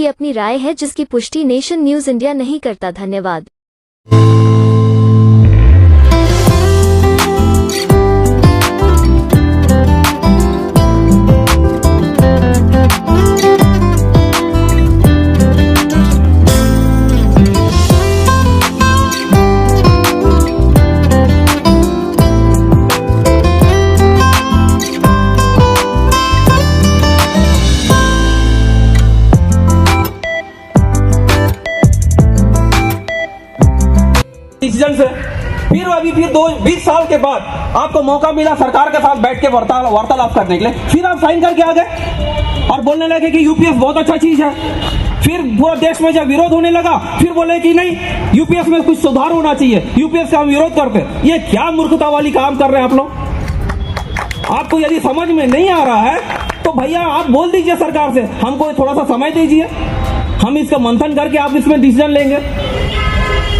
की अपनी राय है जिसकी पुष्टि नेशन न्यूज इंडिया नहीं करता। धन्यवाद। डिसीजन से फिर 20 साल के बाद आपको मौका मिला सरकार के साथ बैठ के वार्तालाप करने के लिए, फिर आप साइन करके आ गए और बोलने लगे कि यूपीएस बहुत अच्छा चीज है। फिर पूरा देश में जब विरोध होने लगा फिर बोले कि नहीं, यूपीएस में कुछ सुधार होना चाहिए, यूपीएस का हम विरोध करते। ये क्या मूर्खता वाली काम कर रहे हैं आप लोग। आपको यदि समझ में नहीं आ रहा है तो भैया आप बोल दीजिए सरकार से, हमको थोड़ा सा समय दीजिए, हम इसका मंथन करके आप इसमें डिसीजन लेंगे।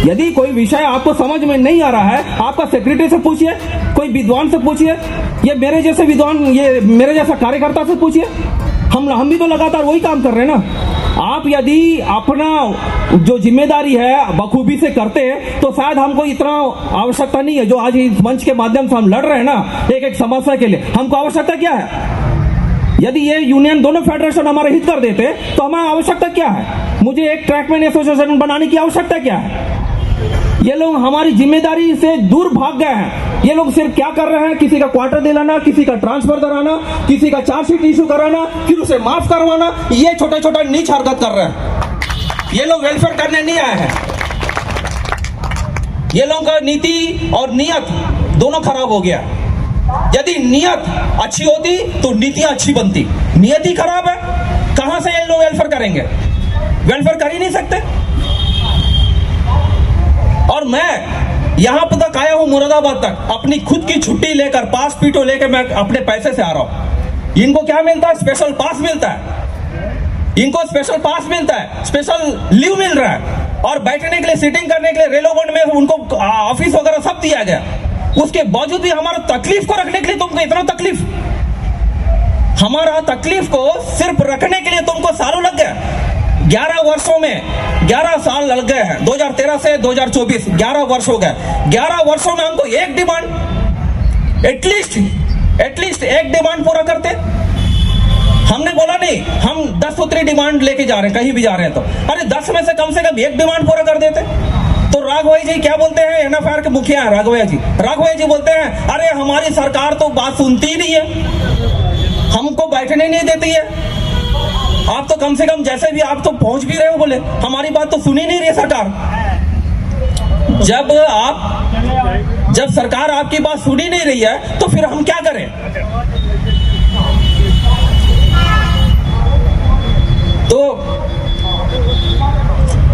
यदि कोई विषय आपको समझ में नहीं आ रहा है, आपका सेक्रेटरी से पूछिए, कोई विद्वान से पूछिए, ये मेरे जैसे विद्वान, ये मेरे जैसा कार्यकर्ता से पूछिए। हम भी तो लगातार वही काम कर रहे हैं ना। आप यदि अपना जो जिम्मेदारी है बखूबी से करते हैं तो शायद हमको इतना आवश्यकता नहीं है जो आज इस मंच के माध्यम से हम लड़ रहे हैं ना एक समस्या के लिए। हमको आवश्यकता क्या है? यदि ये यूनियन दोनों फेडरेशन हमारे हित कर देते तो हमारी आवश्यकता क्या है? मुझे एक ट्रैकमैन एसोसिएशन बनाने की आवश्यकता क्या है? ये लोग हमारी जिम्मेदारी से दूर भाग गए हैं। ये लोग सिर्फ क्या कर रहे हैं, किसी का क्वार्टर दिलाना, किसी का ट्रांसफर कराना, किसी का चार्जशीट इशू कराना, फिर उसे माफ करवाना, ये छोटा छोटा नीच हरकत कर रहे हैं। ये लोग वेलफेयर करने नहीं आए हैं। ये लोगों का नीति और नियत दोनों खराब हो गया। यदि नियत अच्छी होती तो नीति अच्छी बनती। नियत ही खराब है, कहां से ये लोग वेलफेयर करेंगे? वेलफेयर कर ही नहीं सकते। और मैं यहां पर तक आया हूं, मुरादाबाद तक, अपनी खुद की छुट्टी लेकर, पास पीटो लेकर मैं अपने पैसे से आ रहा हूं। इनको क्या मिलता है? स्पेशल पास मिलता है। इनको स्पेशल पास मिलता है, स्पेशल लीव मिल रहा है, और बैठने के लिए, सीटिंग करने के लिए रेलोगोंड में उनको ऑफिस वगैरह सब दिया गया। उसके बावजूद भी हमारा तकलीफ को रखने के लिए तुमको इतना तकलीफ, हमारा तकलीफ को सिर्फ रखने के लिए तुमको सालों लग गया। 11 वर्षों में 11 साल लग गए हैं, 2013 से 2024 11 वर्ष हो गए। 11 वर्षों में हमको एक डिमांड, एटलीस्ट एक डिमांड पूरा करते। हमने बोला नहीं हम 10 सूत्री डिमांड लेके जा रहे हैं, कहीं भी जा रहे हैं तो अरे 10 में से कम एक डिमांड पूरा कर देते। तो राघवैया जी क्या बोलते हैं, एनएफआईआर के मुखिया हैं राघवैया जी बोलते हैं अरे हमारी सरकार तो बात सुनती ही नहीं है, हमको बैठने नहीं देती है। आप तो कम से कम जैसे भी आप तो पहुंच भी रहे हो, बोले हमारी बात तो सुनी नहीं रही है सरकार। जब सरकार आपकी बात सुनी नहीं रही है तो फिर हम क्या करें? तो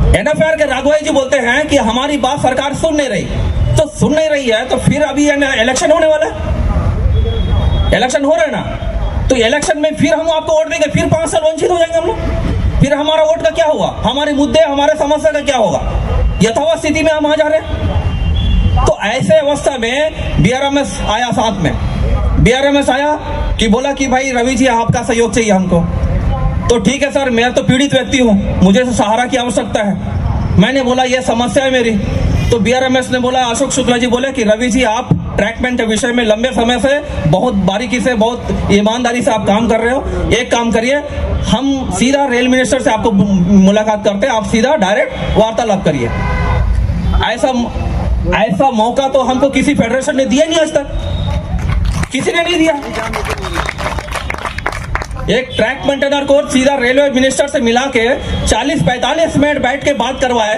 एनएफआईआर के राघवैया जी बोलते हैं कि हमारी बात सरकार सुन नहीं रही, तो सुन नहीं रही है तो फिर अभी इलेक्शन होने वाला है, इलेक्शन हो रहा है ना, तो इलेक्शन में फिर हम आपको वोट देंगे, फिर 5 साल वंचित हो जाएंगे हम लोग। फिर हमारा वोट का क्या होगा? हमारे मुद्दे, हमारे समस्या का क्या होगा? यथावत स्थिति में हम आ जा रहे हैं। तो ऐसे अवस्था में बीआरएमएस आया, साथ में बीआरएमएस आया कि बोला कि भाई रवि जी आपका सहयोग चाहिए हमको। तो ठीक है सर, मैं तो पीड़ित व्यक्ति हूँ, मुझे तो सहारा की आवश्यकता है। मैंने बोला ये समस्या है मेरी। तो बीआरएमएस ने बोला, अशोक शुक्ला जी बोले कि रवि जी आप ट्रैकमैन के विषय में लंबे समय से बहुत बारीकी से, बहुत ईमानदारी से आप काम कर रहे हो। एक काम करिए, हम सीधा रेल मिनिस्टर से आपको मुलाकात करते हैं, आप सीधा डायरेक्ट वार्तालाप करिए। ऐसा मौका तो हमको किसी फेडरेशन ने दिया नहीं आज तक, किसी ने नहीं दिया। एक ट्रैक मेंटेनर को सीधा रेलवे मिनिस्टर से मिला के 40-45 मिनट बैठ के बात करवाए,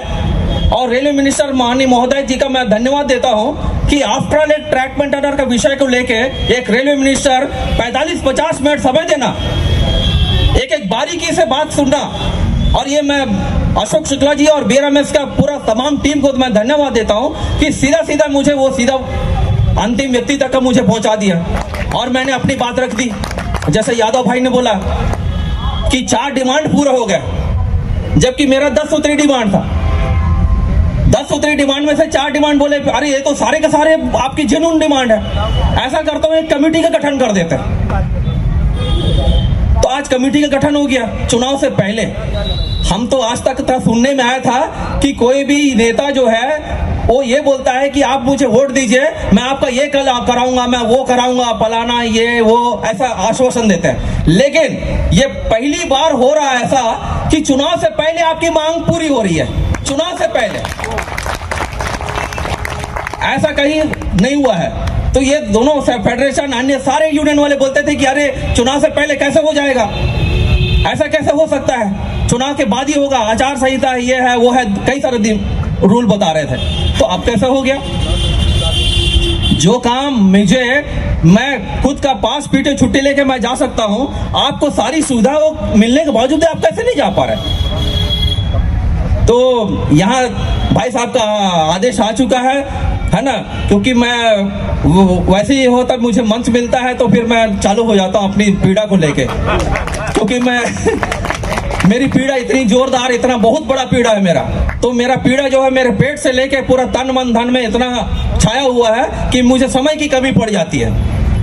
और रेलवे मिनिस्टर माननीय महोदय जी का मैं धन्यवाद देता हूं कि आफ्टर ऑल एक ट्रैक मेंटेनर का विषय को लेके एक रेलवे मिनिस्टर 45-50 मिनट समय देना, एक बारीकी से बात सुनना। और ये मैं अशोक शुक्ला जी और बीआरएमएस का पूरा तमाम टीम को मैं धन्यवाद देता हूं कि सीधा मुझे वो सीधा अंतिम व्यक्ति तक का मुझे पहुंचा दिया, और मैंने अपनी बात रख दी। जैसे यादव भाई ने बोला कि 4 डिमांड पूरा हो गया, जबकि मेरा 10 सूत्री डिमांड था। 10 सूत्री डिमांड में से 4 डिमांड बोले अरे ये तो सारे के सारे आपकी जेन्युइन डिमांड है। ऐसा करते हुए एक कमेटी का गठन कर देते हैं। तो आज कमेटी का गठन हो गया चुनाव से पहले। हम तो आज तक था सुनने में आया था कि कोई भी नेता जो है वो ये बोलता है कि आप मुझे वोट दीजिए, मैं आपका ये कराऊंगा, मैं वो कराऊंगा, फलाना ये वो, ऐसा आश्वासन देते हैं। लेकिन ये पहली बार हो रहा है ऐसा कि चुनाव से पहले आपकी मांग पूरी हो रही है। चुनाव से पहले ऐसा कहीं नहीं हुआ है। तो ये दोनों फेडरेशन अन्य सारे यूनियन वाले बोलते थे कि अरे चुनाव से पहले कैसे हो जाएगा, ऐसा कैसे हो सकता है, चुनाव के बाद ही होगा, आचार संहिता ये है वो है, कई सारे दिन रूल बता रहे थे। तो अब कैसे हो गया? जो काम मैं खुद का पास पीटे छुट्टी लेके मैं जा सकता हूं, आपको सारी सुविधा मिलने के बावजूद आप कैसे नहीं जा पा रहे? तो यहाँ भाई साहब का आदेश आ चुका है ना, क्योंकि मैं वैसे ही होता मुझे मंच मिलता है तो फिर मैं चालू हो जाता हूँ अपनी पीड़ा को लेके, क्योंकि मेरी पीड़ा इतनी जोरदार, इतना बहुत बड़ा पीड़ा है मेरा। तो मेरा पीड़ा जो है मेरे पेट से लेके पूरा तन मन धन में इतना छाया हुआ है कि मुझे समय की कमी पड़ जाती है,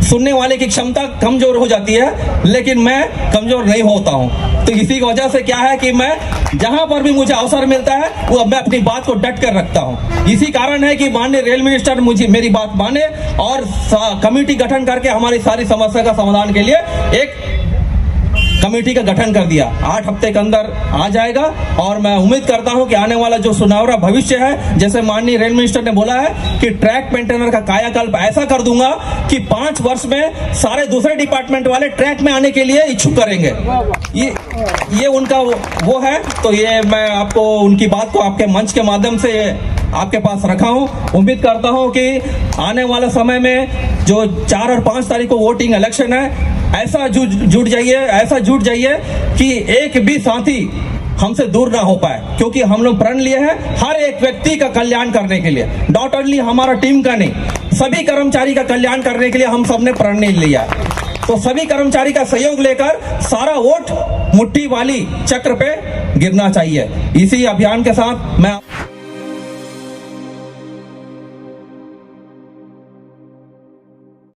सुनने वाले की क्षमता कमजोर हो जाती है, लेकिन मैं कमजोर नहीं होता हूं। तो इसी की वजह से क्या है कि मैं जहां पर भी मुझे अवसर मिलता है वो मैं अपनी बात को डट कर रखता हूं। इसी कारण है कि माननीय रेल मिनिस्टर मेरी बात माने और कमेटी गठन करके हमारी सारी समस्या का समाधान के लिए एक कमेटी का गठन कर दिया। 8 हफ्ते के अंदर आ जाएगा और मैं उम्मीद करता हूं कि आने वाला जो सुनहरा भविष्य है, जैसे माननीय रेल मिनिस्टर ने बोला है कि ट्रैक मेंटेनर का कायाकल्प ऐसा कर दूंगा कि 5 वर्ष में सारे दूसरे डिपार्टमेंट वाले ट्रैक में आने के लिए इच्छुक करेंगे। ये उनका वो है। तो ये मैं आपको उनकी बात को आपके मंच के माध्यम से आपके पास रखा हूं। उम्मीद करता हूं कि आने वाले समय में जो 4 और 5 तारीख को वोटिंग इलेक्शन है, ऐसा जुट जाइए कि एक भी साथी हमसे दूर ना हो पाए, क्योंकि हम लोग प्रण लिए हैं हर एक व्यक्ति का कल्याण करने के लिए, नॉट ओनली हमारा टीम का नहीं, सभी कर्मचारी का कल्याण करने के लिए हम सबने प्रण लिया। तो सभी कर्मचारी का सहयोग लेकर सारा वोट मुट्ठी वाली चक्र पे गिरना चाहिए। इसी अभियान के साथ मैं